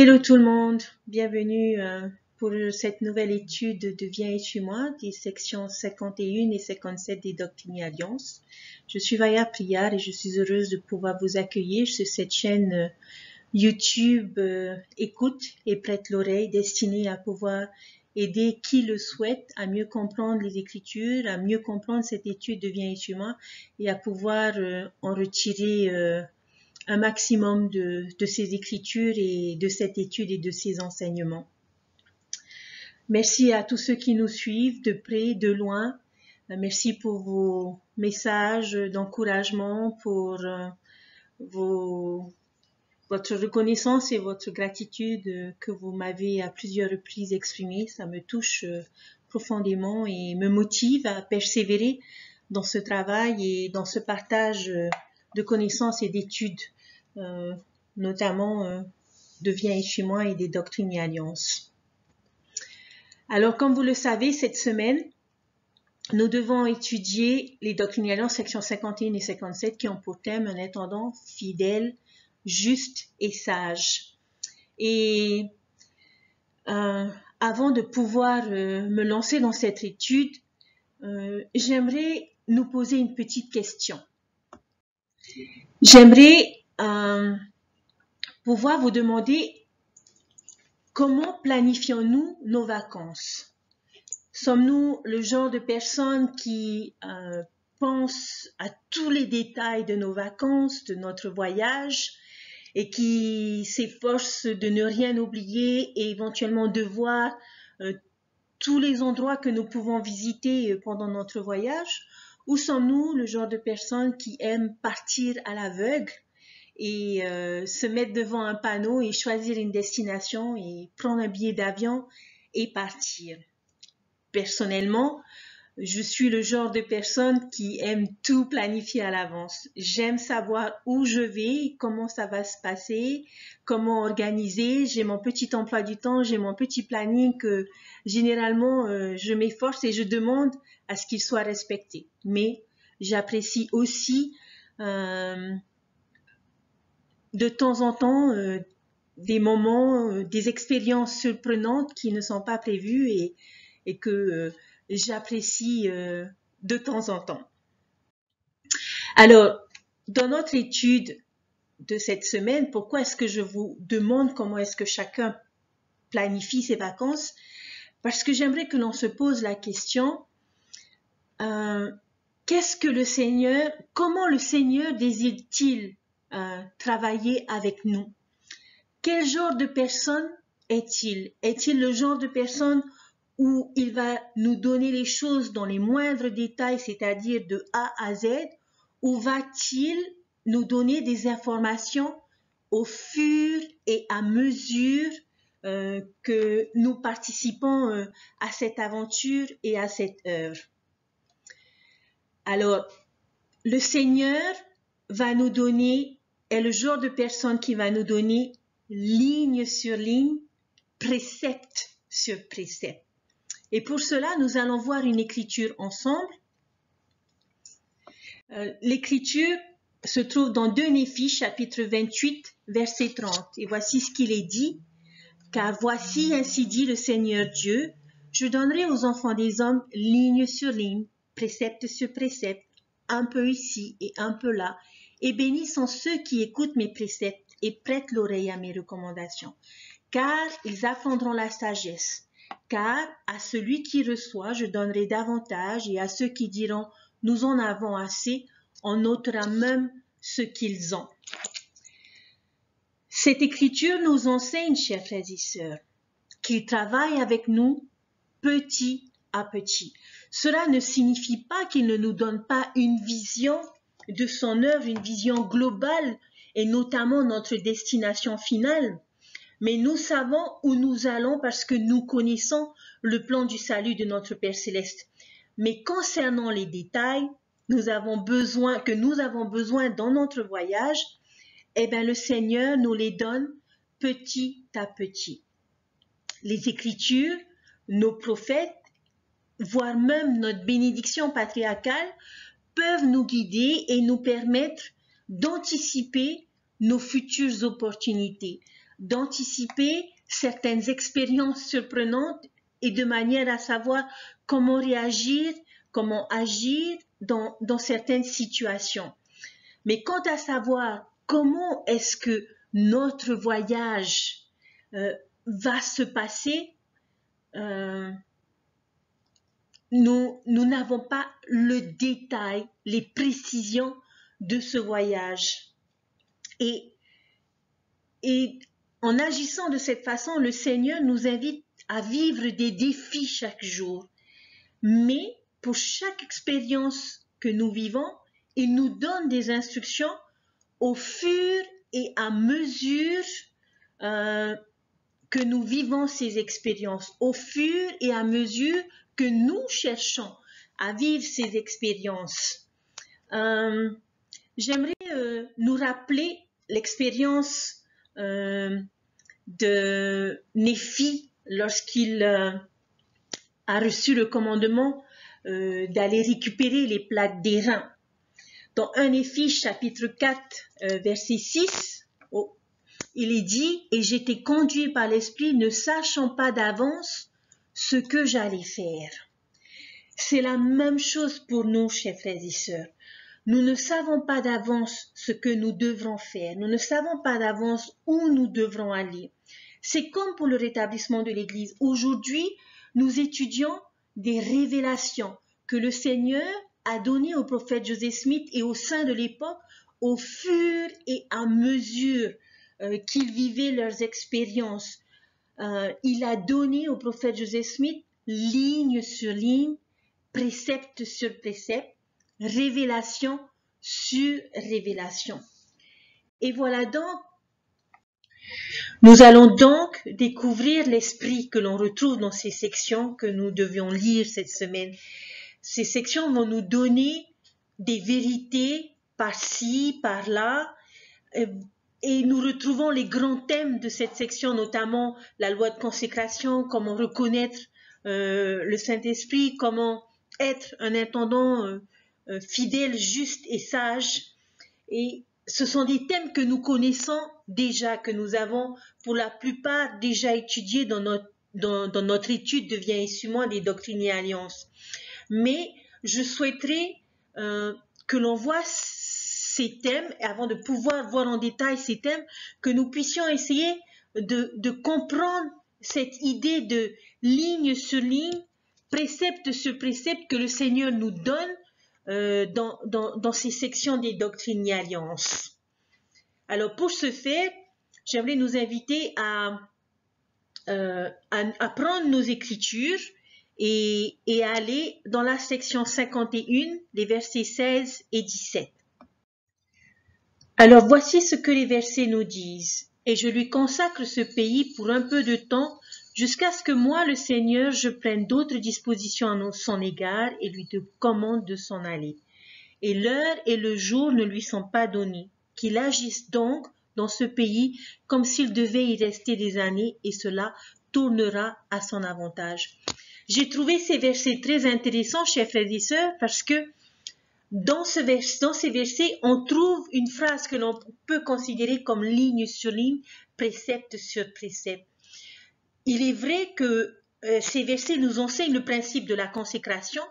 Hello tout le monde, bienvenue pour cette nouvelle étude de Viens et suis-moi des sections 51 et 57 des Doctrines et Alliances. Je suis Vaya Priar et je suis heureuse de pouvoir vous accueillir sur cette chaîne YouTube Écoute et prête l'oreille, destinée à pouvoir aider qui le souhaite à mieux comprendre les Écritures, à mieux comprendre cette étude de Viens et suis-moi et à pouvoir en retirer un maximum de ces écritures et de cette étude et de ces enseignements. Merci à tous ceux qui nous suivent de près, de loin. Merci pour vos messages d'encouragement, pour votre reconnaissance et votre gratitude que vous m'avez à plusieurs reprises exprimée. Ça me touche profondément et me motive à persévérer dans ce travail et dans ce partage de connaissances et d'études. Notamment de Viens et suis-moi et des Doctrines et Alliances. Alors, comme vous le savez, cette semaine, nous devons étudier les Doctrines et Alliances, sections 51 et 57, qui ont pour thème un intendant fidèle, juste et sage. Et avant de pouvoir me lancer dans cette étude, j'aimerais nous poser une petite question. J'aimerais pouvoir vous demander comment planifions-nous nos vacances? Sommes-nous le genre de personnes qui pensent à tous les détails de nos vacances, de notre voyage et qui s'efforcent de ne rien oublier et éventuellement de voir tous les endroits que nous pouvons visiter pendant notre voyage? Ou sommes-nous le genre de personnes qui aiment partir à l'aveugle et se mettre devant un panneau et choisir une destination et prendre un billet d'avion et partir? Personnellement, je suis le genre de personne qui aime tout planifier à l'avance. J'aime savoir où je vais, comment ça va se passer, comment organiser. J'ai mon petit emploi du temps, j'ai mon petit planning que généralement je m'efforce et je demande à ce qu'il soit respecté. Mais j'apprécie aussi de temps en temps des moments, des expériences surprenantes qui ne sont pas prévues et que j'apprécie de temps en temps. Alors, dans notre étude de cette semaine, pourquoi est-ce que je vous demande comment est-ce que chacun planifie ses vacances? Parce que j'aimerais que l'on se pose la question, qu'est-ce que le Seigneur, comment le Seigneur désire-t-il travailler avec nous? Quel genre de personne est-il? Est-il le genre de personne où il va nous donner les choses dans les moindres détails, c'est-à-dire de A à Z, ou va-t-il nous donner des informations au fur et à mesure que nous participons à cette aventure et à cette œuvre? Alors, le Seigneur va nous donner, est le genre de personne qui va nous donner ligne sur ligne, précepte sur précepte. Et pour cela, nous allons voir une écriture ensemble. L'écriture se trouve dans 2 Néphi, chapitre 28, verset 30. Et voici ce qu'il est dit. Car voici, ainsi dit le Seigneur Dieu, je donnerai aux enfants des hommes ligne sur ligne, précepte sur précepte, un peu ici et un peu là, et bénis sont ceux qui écoutent mes préceptes et prêtent l'oreille à mes recommandations. Car ils apprendront la sagesse. Car à celui qui reçoit, je donnerai davantage, et à ceux qui diront, nous en avons assez, on ôtera même ce qu'ils ont. Cette écriture nous enseigne, chers frères et sœurs, qu'il travaille avec nous petit à petit. Cela ne signifie pas qu'il ne nous donne pas une vision de son œuvre, une vision globale, et notamment notre destination finale. Mais nous savons où nous allons parce que nous connaissons le plan du salut de notre Père Céleste. Mais concernant les détails que nous avons besoin dans notre voyage, eh bien, le Seigneur nous les donne petit à petit. Les Écritures, nos prophètes, voire même notre bénédiction patriarcale, peuvent nous guider et nous permettre d'anticiper nos futures opportunités, d'anticiper certaines expériences surprenantes et de manière à savoir comment réagir, comment agir dans certaines situations. Mais quant à savoir comment est-ce que notre voyage va se passer, nous n'avons pas le détail, les précisions de ce voyage. Et en agissant de cette façon, le Seigneur nous invite à vivre des défis chaque jour. Mais pour chaque expérience que nous vivons, il nous donne des instructions au fur et à mesure que nous vivons ces expériences, au fur et à mesure que nous cherchons à vivre ces expériences. J'aimerais nous rappeler l'expérience de Néphi lorsqu'il a reçu le commandement d'aller récupérer les plaques d'airain. Dans 1 Néphi chapitre 4 verset 6, il est dit « Et j'étais conduit par l'Esprit, ne sachant pas d'avance ce que j'allais faire. » C'est la même chose pour nous, chers frères et sœurs. Nous ne savons pas d'avance ce que nous devrons faire. Nous ne savons pas d'avance où nous devrons aller. C'est comme pour le rétablissement de l'Église. Aujourd'hui, nous étudions des révélations que le Seigneur a données au prophète Joseph Smith et au sein de l'époque au fur et à mesure qu'ils vivaient leurs expériences. Il a donné au prophète Joseph Smith ligne sur ligne, précepte sur précepte, révélation sur révélation. Et voilà donc, nous allons donc découvrir l'esprit que l'on retrouve dans ces sections que nous devions lire cette semaine. Ces sections vont nous donner des vérités par-ci, par-là, et nous retrouvons les grands thèmes de cette section, notamment la loi de consécration, comment reconnaître le Saint-Esprit, comment être un intendant fidèle, juste et sage. Et ce sont des thèmes que nous connaissons déjà, que nous avons pour la plupart déjà étudiés dans notre étude de Viens et suis-moi des doctrines et alliances. Mais je souhaiterais que l'on voit ces thèmes, et avant de pouvoir voir en détail ces thèmes, que nous puissions essayer de comprendre cette idée de ligne sur ligne, précepte sur précepte que le Seigneur nous donne dans ces sections des doctrines et alliances. Alors pour ce faire, j'aimerais nous inviter à prendre nos écritures et à aller dans la section 51, les versets 16 et 17. Alors voici ce que les versets nous disent. « Et je lui consacre ce pays pour un peu de temps, jusqu'à ce que moi, le Seigneur, je prenne d'autres dispositions à son égard et lui commande de s'en aller. Et l'heure et le jour ne lui sont pas donnés. Qu'il agisse donc dans ce pays comme s'il devait y rester des années, et cela tournera à son avantage. » J'ai trouvé ces versets très intéressants, chers frères et sœurs, parce que dans ces versets, on trouve une phrase que l'on peut considérer comme ligne sur ligne, précepte sur précepte. Il est vrai que ces versets nous enseignent le principe de la consécration,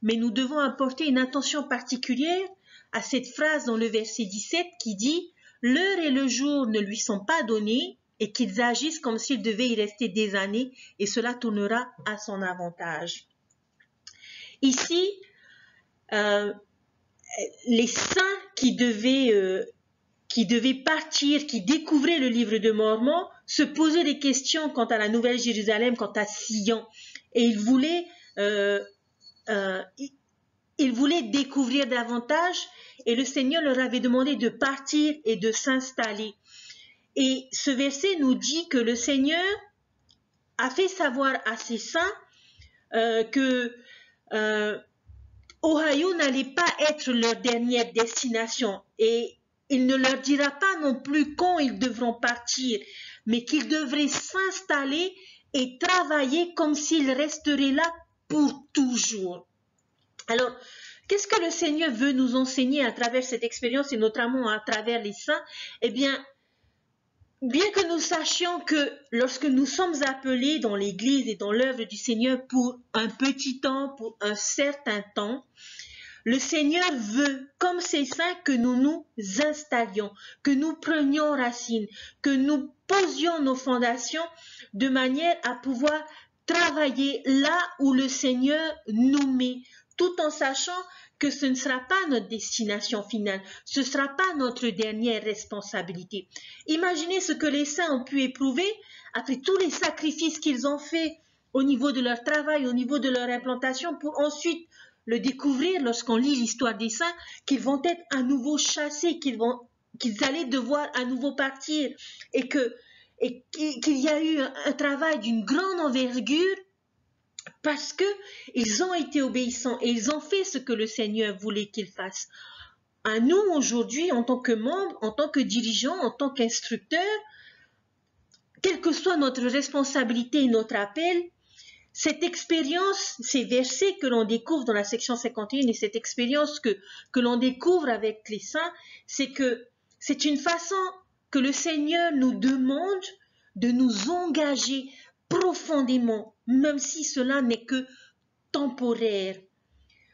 mais nous devons apporter une attention particulière à cette phrase dans le verset 17 qui dit « L'heure et le jour ne lui sont pas donnés et qu'ils agissent comme s'il devait y rester des années et cela tournera à son avantage. » Ici, les saints qui devaient partir, qui découvraient le livre de Mormon, se posaient des questions quant à la Nouvelle Jérusalem, quant à Sion. Et ils voulaient découvrir davantage et le Seigneur leur avait demandé de partir et de s'installer. Et ce verset nous dit que le Seigneur a fait savoir à ses saints que Ohio n'allait pas être leur dernière destination et il ne leur dira pas non plus quand ils devront partir, mais qu'ils devraient s'installer et travailler comme s'ils resteraient là pour toujours. Alors, qu'est-ce que le Seigneur veut nous enseigner à travers cette expérience et notamment à travers les saints? Eh bien, bien que nous sachions que lorsque nous sommes appelés dans l'Église et dans l'œuvre du Seigneur pour un petit temps, pour un certain temps, le Seigneur veut, comme c'est saint, que nous nous installions, que nous prenions racine, que nous posions nos fondations de manière à pouvoir travailler là où le Seigneur nous met, tout en sachant que ce ne sera pas notre destination finale, ce ne sera pas notre dernière responsabilité. Imaginez ce que les saints ont pu éprouver après tous les sacrifices qu'ils ont faits au niveau de leur travail, au niveau de leur implantation, pour ensuite le découvrir lorsqu'on lit l'histoire des saints, qu'ils vont être à nouveau chassés, qu'ils allaient devoir à nouveau partir, et qu'il y a eu un travail d'une grande envergure parce qu'ils ont été obéissants et ils ont fait ce que le Seigneur voulait qu'ils fassent. À nous aujourd'hui, en tant que membres, en tant que dirigeants, en tant qu'instructeurs, quelle que soit notre responsabilité et notre appel, cette expérience, ces versets que l'on découvre dans la section 51 et cette expérience que l'on découvre avec les saints, c'est que c'est une façon que le Seigneur nous demande de nous engager profondément, même si cela n'est que temporaire.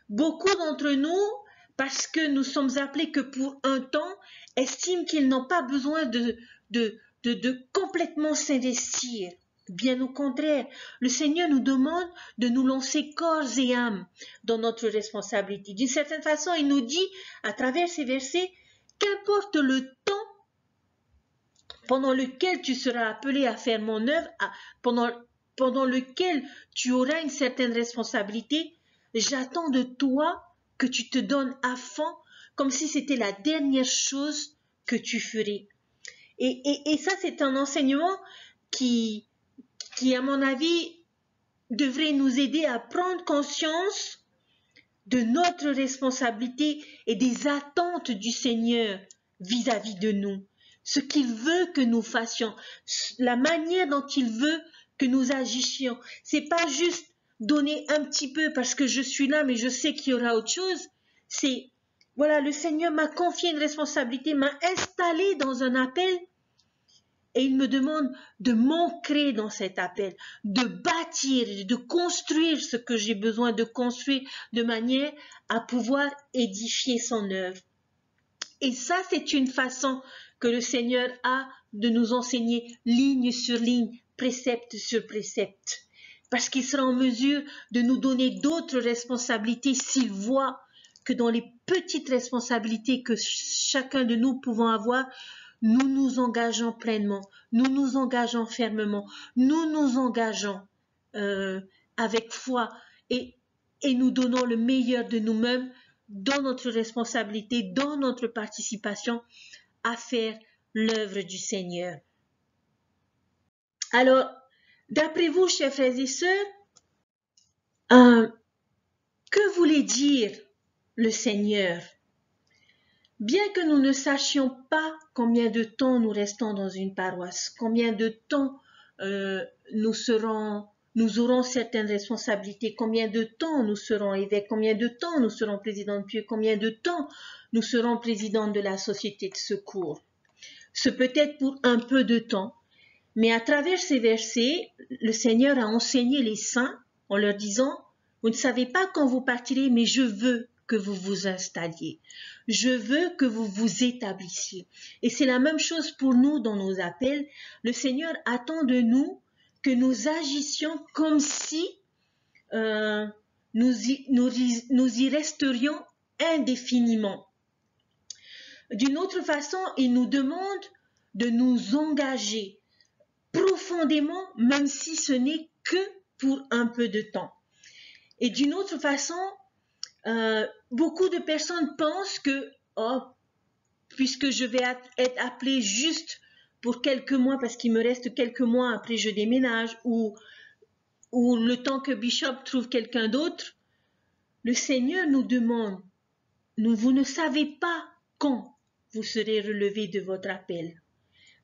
Beaucoup d'entre nous, parce que nous sommes appelés que pour un temps, estiment qu'ils n'ont pas besoin de complètement s'investir. Bien au contraire, le Seigneur nous demande de nous lancer corps et âme dans notre responsabilité. D'une certaine façon, il nous dit, à travers ces versets, qu'importe le temps pendant lequel tu seras appelé à faire mon œuvre, pendant lequel tu auras une certaine responsabilité, j'attends de toi que tu te donnes à fond, comme si c'était la dernière chose que tu ferais. Et ça, c'est un enseignement qui, à mon avis, devrait nous aider à prendre conscience de notre responsabilité et des attentes du Seigneur vis-à-vis de nous. Ce qu'il veut que nous fassions, la manière dont il veut que nous agissions. C'est pas juste donner un petit peu parce que je suis là, mais je sais qu'il y aura autre chose. C'est, voilà, le Seigneur m'a confié une responsabilité, m'a installé dans un appel. Et il me demande de m'ancrer dans cet appel, de bâtir, de construire ce que j'ai besoin de construire de manière à pouvoir édifier son œuvre. Et ça, c'est une façon que le Seigneur a de nous enseigner ligne sur ligne, précepte sur précepte. Parce qu'il sera en mesure de nous donner d'autres responsabilités s'il voit que dans les petites responsabilités que chacun de nous pouvons avoir, nous nous engageons pleinement, nous nous engageons fermement, nous nous engageons avec foi et nous donnons le meilleur de nous-mêmes dans notre responsabilité, dans notre participation à faire l'œuvre du Seigneur. Alors, d'après vous, chers frères et sœurs, que voulait dire le Seigneur? Bien que nous ne sachions pas combien de temps nous restons dans une paroisse, combien de temps nous aurons certaines responsabilités, combien de temps nous serons évêques, combien de temps nous serons présidents de Pieux, combien de temps nous serons présidents de la société de secours. Ce peut être pour un peu de temps, mais à travers ces versets, le Seigneur a enseigné les saints en leur disant « Vous ne savez pas quand vous partirez, mais je veux que vous vous installiez. Je veux que vous vous établissiez. » Et c'est la même chose pour nous dans nos appels. Le Seigneur attend de nous que nous agissions comme si nous y resterions indéfiniment. D'une autre façon, il nous demande de nous engager profondément, même si ce n'est que pour un peu de temps. Et d'une autre façon, beaucoup de personnes pensent que, puisque je vais être appelée juste pour quelques mois, parce qu'il me reste quelques mois après je déménage, ou le temps que Bishop trouve quelqu'un d'autre, le Seigneur nous demande, vous ne savez pas quand vous serez relevé de votre appel,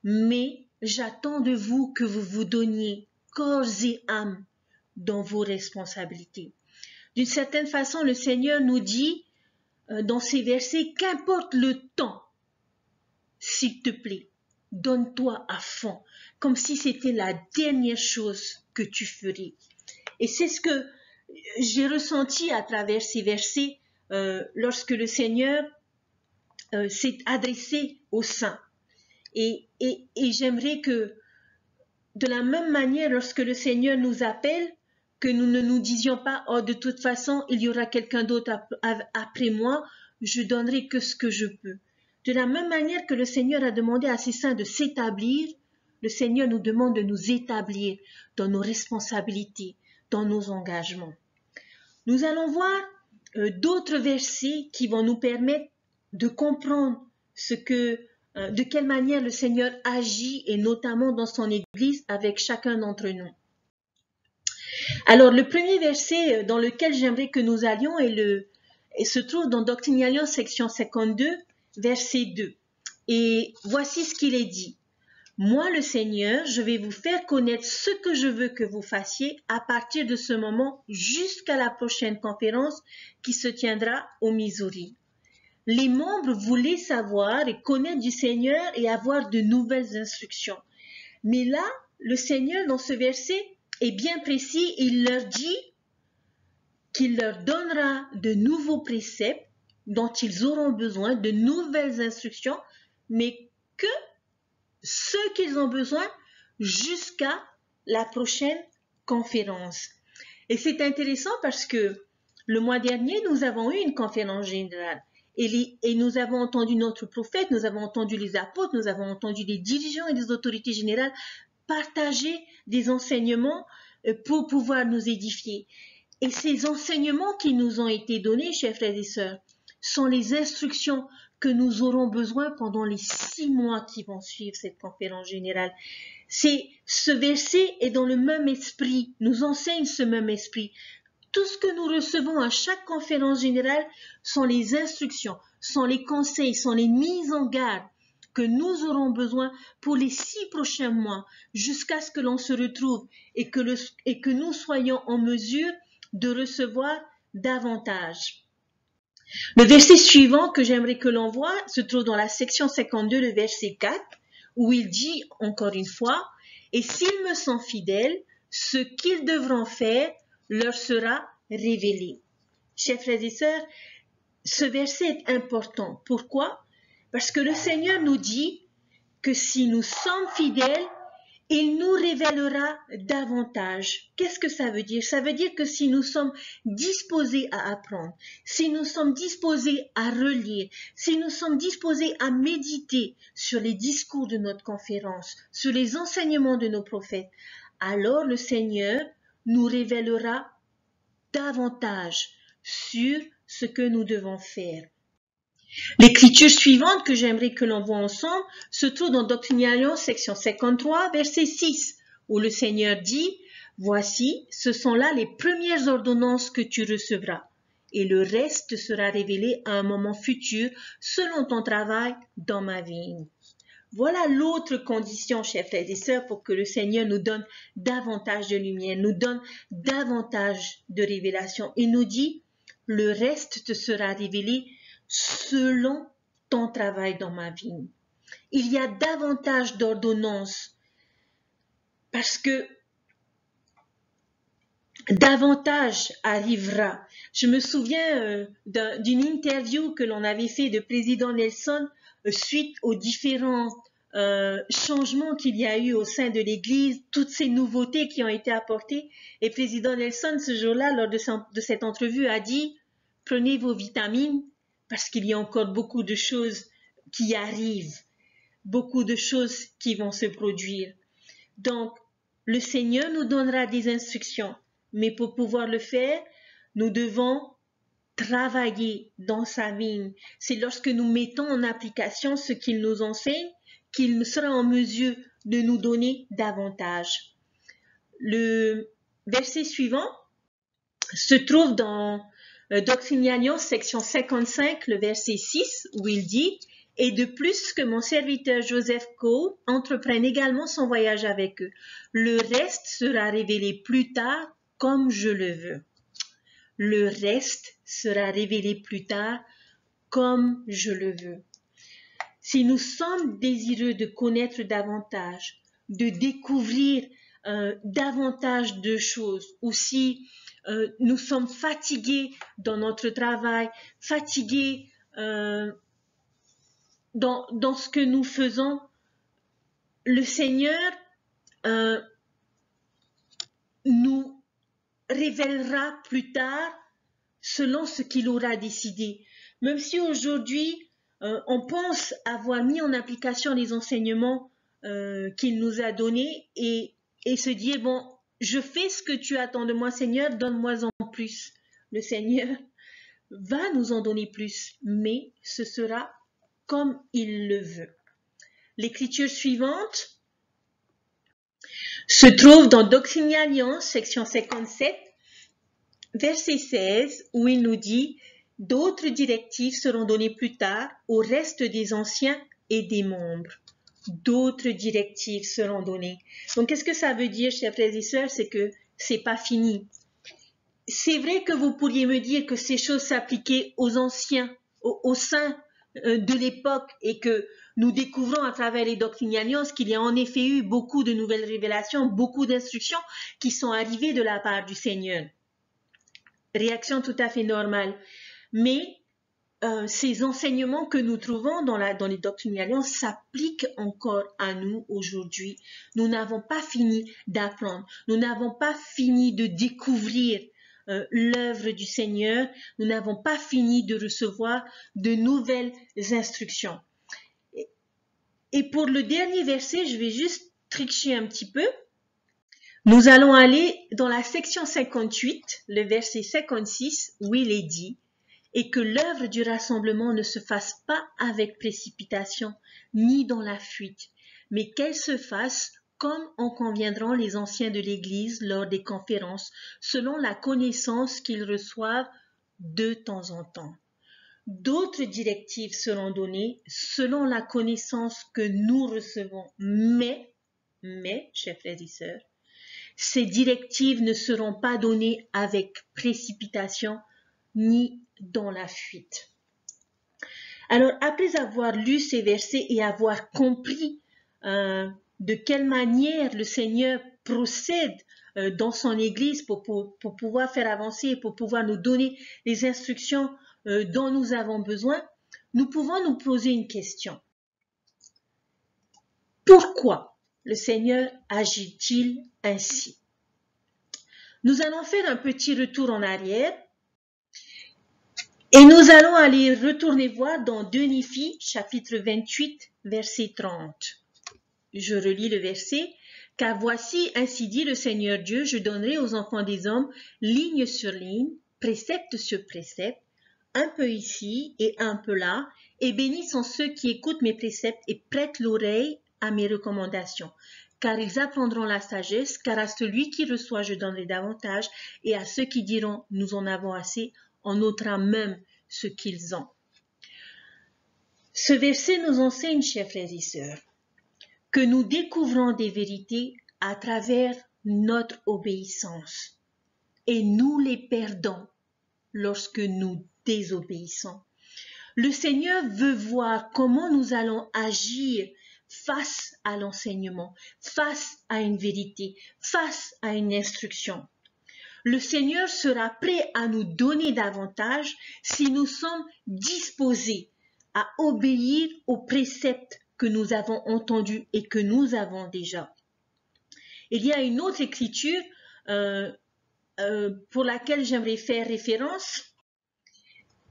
mais j'attends de vous que vous vous donniez corps et âme dans vos responsabilités. D'une certaine façon, le Seigneur nous dit dans ces versets, qu'importe le temps, s'il te plaît, donne-toi à fond, comme si c'était la dernière chose que tu ferais. Et c'est ce que j'ai ressenti à travers ces versets lorsque le Seigneur s'est adressé aux saints. Et j'aimerais que, de la même manière, lorsque le Seigneur nous appelle, que nous ne nous disions pas « Oh, de toute façon, il y aura quelqu'un d'autre après moi, je donnerai que ce que je peux ». De la même manière que le Seigneur a demandé à ses saints de s'établir, le Seigneur nous demande de nous établir dans nos responsabilités, dans nos engagements. Nous allons voir d'autres versets qui vont nous permettre de comprendre de quelle manière le Seigneur agit, et notamment dans son Église avec chacun d'entre nous. Alors, le premier verset dans lequel j'aimerais que nous allions se trouve dans Doctrine et Alliance, section 52, verset 2. Et voici ce qu'il est dit. Moi, le Seigneur, je vais vous faire connaître ce que je veux que vous fassiez à partir de ce moment jusqu'à la prochaine conférence qui se tiendra au Missouri. Les membres voulaient savoir et connaître du Seigneur et avoir de nouvelles instructions. Mais là, le Seigneur, dans ce verset, est bien précis. Il leur dit qu'il leur donnera de nouveaux préceptes dont ils auront besoin, de nouvelles instructions, mais que ce qu'ils ont besoin jusqu'à la prochaine conférence. Et c'est intéressant parce que le mois dernier, nous avons eu une conférence générale et nous avons entendu notre prophète, nous avons entendu les apôtres, nous avons entendu les dirigeants et les autorités générales partager des enseignements pour pouvoir nous édifier. Et ces enseignements qui nous ont été donnés, chers frères et sœurs, sont les instructions que nous aurons besoin pendant les 6 mois qui vont suivre cette conférence générale. Ce verset est dans le même esprit, nous enseigne ce même esprit. Tout ce que nous recevons à chaque conférence générale sont les instructions, sont les conseils, sont les mises en garde que nous aurons besoin pour les 6 prochains mois, jusqu'à ce que l'on se retrouve et que nous soyons en mesure de recevoir davantage. Le verset suivant que j'aimerais que l'on voit se trouve dans la section 52, le verset 4, où il dit encore une fois, « Et s'ils me sont fidèles, ce qu'ils devront faire leur sera révélé. » Chers frères et sœurs, ce verset est important. Pourquoi? Parce que le Seigneur nous dit que si nous sommes fidèles, il nous révélera davantage. Qu'est-ce que ça veut dire? Ça veut dire que si nous sommes disposés à apprendre, si nous sommes disposés à relire, si nous sommes disposés à méditer sur les discours de notre conférence, sur les enseignements de nos prophètes, alors le Seigneur nous révélera davantage sur ce que nous devons faire. L'écriture suivante que j'aimerais que l'on voit ensemble se trouve dans Doctrine et Alliance, section 53, verset 6, où le Seigneur dit « Voici, ce sont là les premières ordonnances que tu recevras, et le reste sera révélé à un moment futur selon ton travail dans ma vigne. » Voilà l'autre condition, chers frères et sœurs, pour que le Seigneur nous donne davantage de lumière, nous donne davantage de révélation. Il nous dit « Le reste te sera révélé selon ton travail dans ma vigne. » Il y a davantage d'ordonnances parce que davantage arrivera. Je me souviens d'une interview que l'on avait fait de président Nelson suite aux différents changements qu'il y a eu au sein de l'Église, toutes ces nouveautés qui ont été apportées. Et président Nelson, ce jour-là, lors de cette entrevue, a dit « Prenez vos vitamines, parce qu'il y a encore beaucoup de choses qui arrivent, beaucoup de choses qui vont se produire. » Donc, le Seigneur nous donnera des instructions, mais pour pouvoir le faire, nous devons travailler dans sa vigne. C'est lorsque nous mettons en application ce qu'il nous enseigne qu'il sera en mesure de nous donner davantage. Le verset suivant se trouve dans Doctrine et Alliance, section 55, le verset 6, où il dit « Et de plus que mon serviteur Joseph Cole entreprenne également son voyage avec eux. Le reste sera révélé plus tard comme je le veux. » Le reste sera révélé plus tard comme je le veux. si nous sommes désireux de connaître davantage, de découvrir davantage de choses, ou si nous sommes fatigués dans notre travail, fatigués dans ce que nous faisons, le Seigneur nous révélera plus tard selon ce qu'il aura décidé. Même si aujourd'hui, on pense avoir mis en application les enseignements qu'il nous a donnés et se dire, bon, je fais ce que tu attends de moi, Seigneur, donne-moi en plus. Le Seigneur va nous en donner plus, mais ce sera comme il le veut. L'écriture suivante se trouve dans Doctrine et Alliance, section 57, verset 16, où il nous dit « D'autres directives seront données plus tard au reste des anciens et des membres. » D'autres directives seront données. Donc, qu'est-ce que ça veut dire, chers frères et sœurs? C'est que c'est pas fini. C'est vrai que vous pourriez me dire que ces choses s'appliquaient aux anciens, aux saints de l'époque, et que nous découvrons à travers les doctrines et alliances qu'il y a en effet eu beaucoup de nouvelles révélations, beaucoup d'instructions qui sont arrivées de la part du Seigneur. Réaction tout à fait normale. Mais ces enseignements que nous trouvons dans les doctrines et alliances s'appliquent encore à nous aujourd'hui. Nous n'avons pas fini d'apprendre. Nous n'avons pas fini de découvrir l'œuvre du Seigneur. Nous n'avons pas fini de recevoir de nouvelles instructions. Et pour le dernier verset, je vais juste tricher un petit peu. Nous allons aller dans la section 58, le verset 56, où il est dit « Et que l'œuvre du rassemblement ne se fasse pas avec précipitation, ni dans la fuite, mais qu'elle se fasse comme en conviendront les anciens de l'Église lors des conférences, selon la connaissance qu'ils reçoivent de temps en temps. D'autres directives seront données selon la connaissance que nous recevons, mais, chers frères et sœurs, ces directives ne seront pas données avec précipitation ni dans la fuite. » Alors, après avoir lu ces versets et avoir compris de quelle manière le Seigneur procède dans son Église pour pouvoir faire avancer, pour pouvoir nous donner les instructions dont nous avons besoin, nous pouvons nous poser une question. Pourquoi le Seigneur agit-il ainsi? Nous allons faire un petit retour en arrière et nous allons aller retourner voir dans 2 Néphi, chapitre 28, verset 30. Je relis le verset. « Car voici, ainsi dit le Seigneur Dieu, je donnerai aux enfants des hommes, ligne sur ligne, précepte sur précepte, un peu ici et un peu là, et bénis sont ceux qui écoutent mes préceptes et prêtent l'oreille à mes recommandations. Car ils apprendront la sagesse, car à celui qui reçoit je donnerai davantage, et à ceux qui diront nous en avons assez, on ôtera même ce qu'ils ont. » Ce verset nous enseigne, chers frères et sœurs, que nous découvrons des vérités à travers notre obéissance, et nous les perdons lorsque nous désobéissons. Le Seigneur veut voir comment nous allons agir face à l'enseignement, face à une vérité, face à une instruction. Le Seigneur sera prêt à nous donner davantage si nous sommes disposés à obéir aux préceptes que nous avons entendus et que nous avons déjà. Il y a une autre écriture pour laquelle j'aimerais faire référence.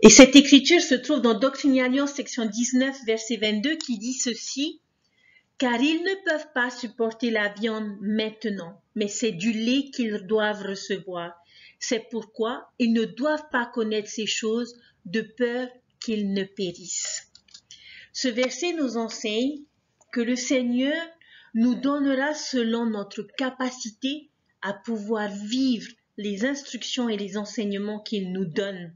Et cette écriture se trouve dans Doctrine et Alliance, section 19, verset 22, qui dit ceci. « Car ils ne peuvent pas supporter la viande maintenant, mais c'est du lait qu'ils doivent recevoir. C'est pourquoi ils ne doivent pas connaître ces choses de peur qu'ils ne périssent. » Ce verset nous enseigne que le Seigneur nous donnera selon notre capacité à pouvoir vivre les instructions et les enseignements qu'il nous donne.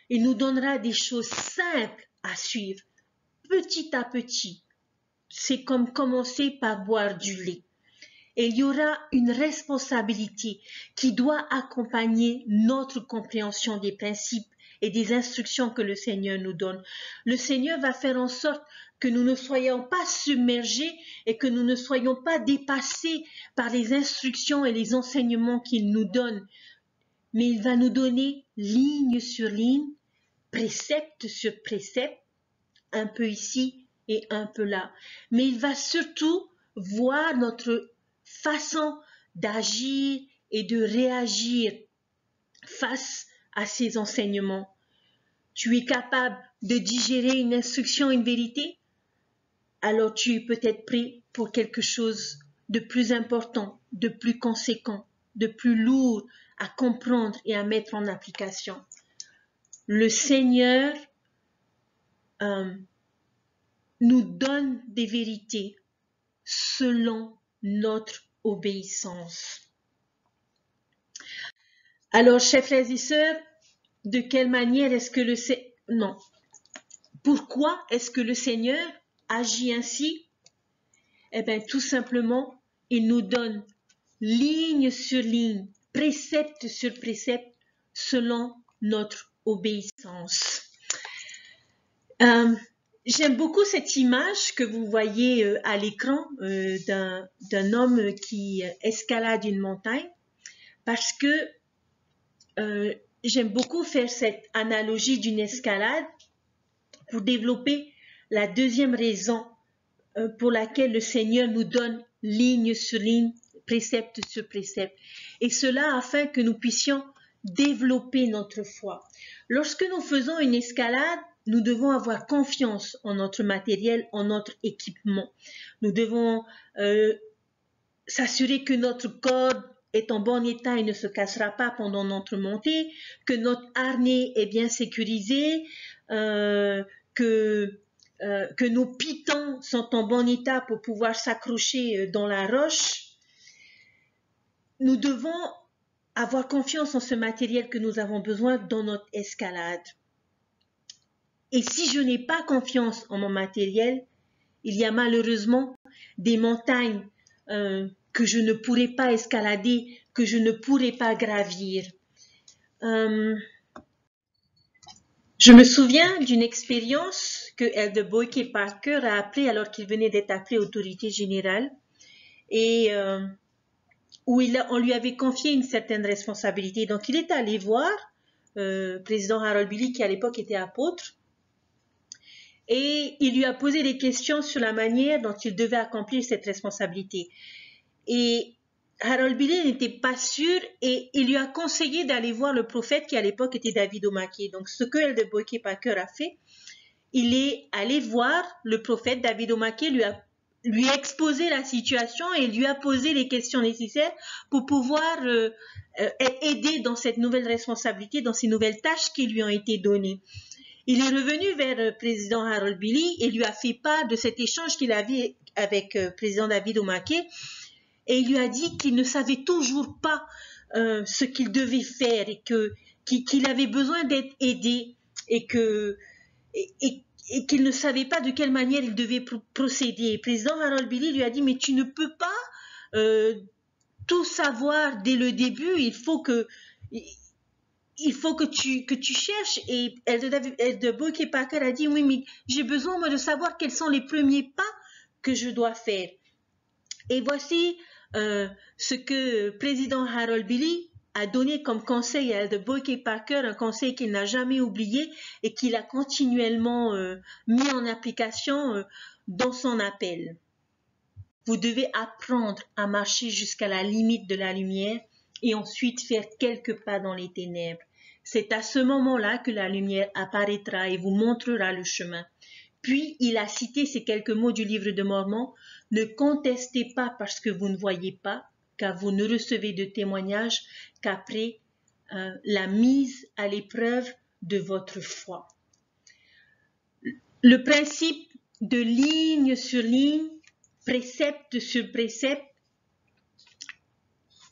Il nous donnera des choses simples à suivre, petit à petit. C'est comme commencer par boire du lait. Et il y aura une responsabilité qui doit accompagner notre compréhension des principes et des instructions que le Seigneur nous donne. Le Seigneur va faire en sorte que nous ne soyons pas submergés et que nous ne soyons pas dépassés par les instructions et les enseignements qu'il nous donne. Mais il va nous donner ligne sur ligne, précepte sur précepte, un peu ici et un peu là. Mais il va surtout voir notre façon d'agir et de réagir face à ces enseignements. Tu es capable de digérer une instruction, une vérité? Alors tu es peut-être prêt pour quelque chose de plus important, de plus conséquent, de plus lourd à comprendre et à mettre en application. Le Seigneur nous donne des vérités selon notre obéissance. Alors, chers frères et sœurs, de quelle manière est-ce que pourquoi est-ce que le Seigneur agit ainsi? Eh bien, tout simplement, il nous donne ligne sur ligne, précepte sur précepte, selon notre obéissance. J'aime beaucoup cette image que vous voyez à l'écran d'un homme qui escalade une montagne, parce que j'aime beaucoup faire cette analogie d'une escalade pour développer la deuxième raison pour laquelle le Seigneur nous donne ligne sur ligne, précepte sur précepte. Et cela afin que nous puissions développer notre foi. Lorsque nous faisons une escalade, nous devons avoir confiance en notre matériel, en notre équipement. Nous devons s'assurer que notre corde est en bon état et ne se cassera pas pendant notre montée, que notre harnais est bien sécurisé, que nos pitons sont en bon état pour pouvoir s'accrocher dans la roche. Nous devons avoir confiance en ce matériel que nous avons besoin dans notre escalade. Et si je n'ai pas confiance en mon matériel, il y a malheureusement des montagnes que je ne pourrai pas escalader, que je ne pourrai pas gravir. Je me souviens d'une expérience que Elder Boyke Parker a appelée alors qu'il venait d'être appelé autorité générale et où on lui avait confié une certaine responsabilité. Donc il est allé voir président Harold Billy qui à l'époque était apôtre et il lui a posé des questions sur la manière dont il devait accomplir cette responsabilité. Et Harold Billy n'était pas sûr et il lui a conseillé d'aller voir le prophète qui à l'époque était David O'Mackey. Donc ce que Elder Boyke Parker a fait, il est allé voir le prophète David O'Mackey, lui a exposé la situation et lui a posé les questions nécessaires pour pouvoir aider dans cette nouvelle responsabilité, dans ces nouvelles tâches qui lui ont été données. Il est revenu vers le président Harold Billy et lui a fait part de cet échange qu'il avait avec le président David O'Mackey et il lui a dit qu'il ne savait toujours pas ce qu'il devait faire et qu'il avait besoin d'être aidé et qu'il ne savait pas de quelle manière il devait procéder. Le président Harold Billy lui a dit « Mais tu ne peux pas tout savoir dès le début, il faut que tu cherches. » Et Elder Boyke Parker a dit « Oui, mais j'ai besoin moi, de savoir quels sont les premiers pas que je dois faire. » Et voici ce que président Harold Billy a donné comme conseil à Elder Boyke Parker, un conseil qu'il n'a jamais oublié et qu'il a continuellement mis en application dans son appel. Vous devez apprendre à marcher jusqu'à la limite de la lumière et ensuite faire quelques pas dans les ténèbres. C'est à ce moment-là que la lumière apparaîtra et vous montrera le chemin. Puis il a cité ces quelques mots du livre de Mormon. Ne contestez pas parce que vous ne voyez pas, car vous ne recevez de témoignage qu'après la mise à l'épreuve de votre foi. Le principe de ligne sur ligne, précepte sur précepte,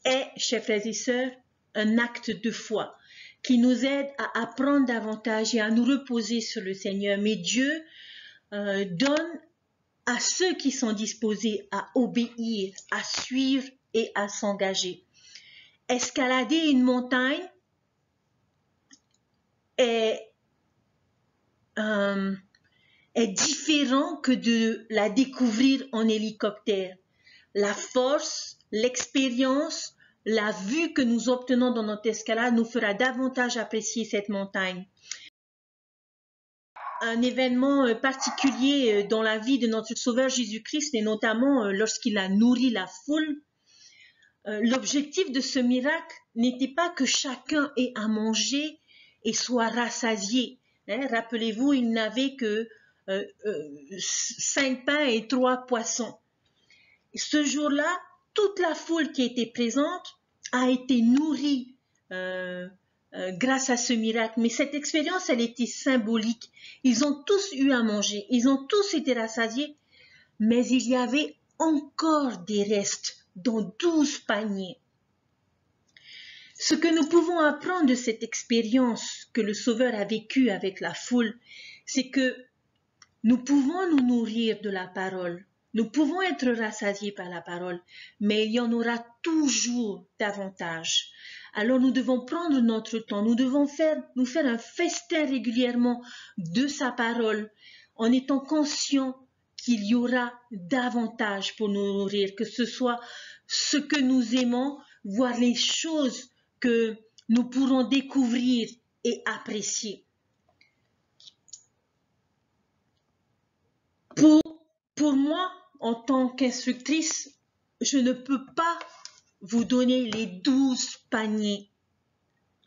est, chers frères et sœurs, un acte de foi qui nous aide à apprendre davantage et à nous reposer sur le Seigneur. Mais Dieu donne à ceux qui sont disposés à obéir, à suivre et à s'engager. Escalader une montagne est différent que de la découvrir en hélicoptère. La force, l'expérience, la vue que nous obtenons dans notre escalade nous fera davantage apprécier cette montagne. Un événement particulier dans la vie de notre Sauveur Jésus-Christ, et notamment lorsqu'il a nourri la foule, l'objectif de ce miracle n'était pas que chacun ait à manger et soit rassasié. Rappelez-vous, il n'avait que 5 pains et 3 poissons. Ce jour-là, toute la foule qui était présente a été nourrie grâce à ce miracle. Mais cette expérience, elle était symbolique. Ils ont tous eu à manger, ils ont tous été rassasiés, mais il y avait encore des restes dans 12 paniers. Ce que nous pouvons apprendre de cette expérience que le Sauveur a vécue avec la foule, c'est que nous pouvons nous nourrir de la parole, nous pouvons être rassasiés par la parole, mais il y en aura toujours davantage. Alors nous devons prendre notre temps, nous devons nous faire un festin régulièrement de sa parole, en étant conscients qu'il y aura davantage pour nous nourrir, que ce soit ce que nous aimons, voire les choses que nous pourrons découvrir et apprécier. Pour moi, en tant qu'instructrice, je ne peux pas vous donner les 12 paniers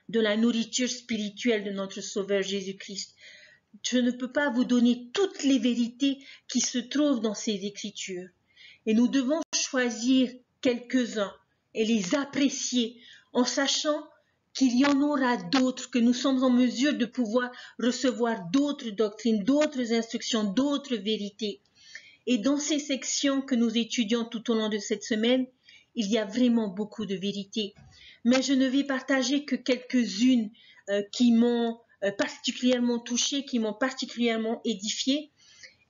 de la nourriture spirituelle de notre Sauveur Jésus-Christ. Je ne peux pas vous donner toutes les vérités qui se trouvent dans ces Écritures. Et nous devons choisir quelques-uns et les apprécier en sachant qu'il y en aura d'autres, que nous sommes en mesure de pouvoir recevoir d'autres doctrines, d'autres instructions, d'autres vérités. Et dans ces sections que nous étudions tout au long de cette semaine, il y a vraiment beaucoup de vérités. Mais je ne vais partager que quelques-unes qui m'ont particulièrement touchée, qui m'ont particulièrement édifiée.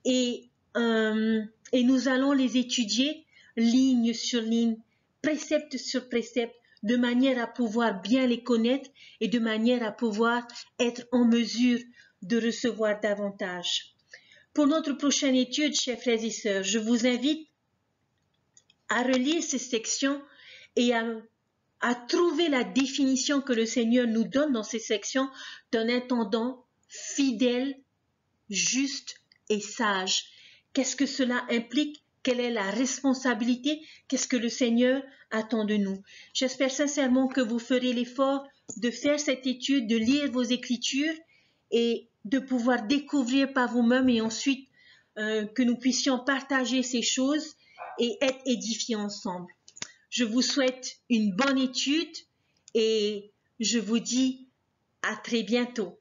Et nous allons les étudier ligne sur ligne, précepte sur précepte, de manière à pouvoir bien les connaître et de manière à pouvoir être en mesure de recevoir davantage. Pour notre prochaine étude, chers frères et sœurs, je vous invite à relire ces sections et à trouver la définition que le Seigneur nous donne dans ces sections d'un intendant fidèle, juste et sage. Qu'est-ce que cela implique? Quelle est la responsabilité? Qu'est-ce que le Seigneur attend de nous? J'espère sincèrement que vous ferez l'effort de faire cette étude, de lire vos Écritures et de pouvoir découvrir par vous-même et ensuite que nous puissions partager ces choses et être édifiés ensemble. Je vous souhaite une bonne étude et je vous dis à très bientôt.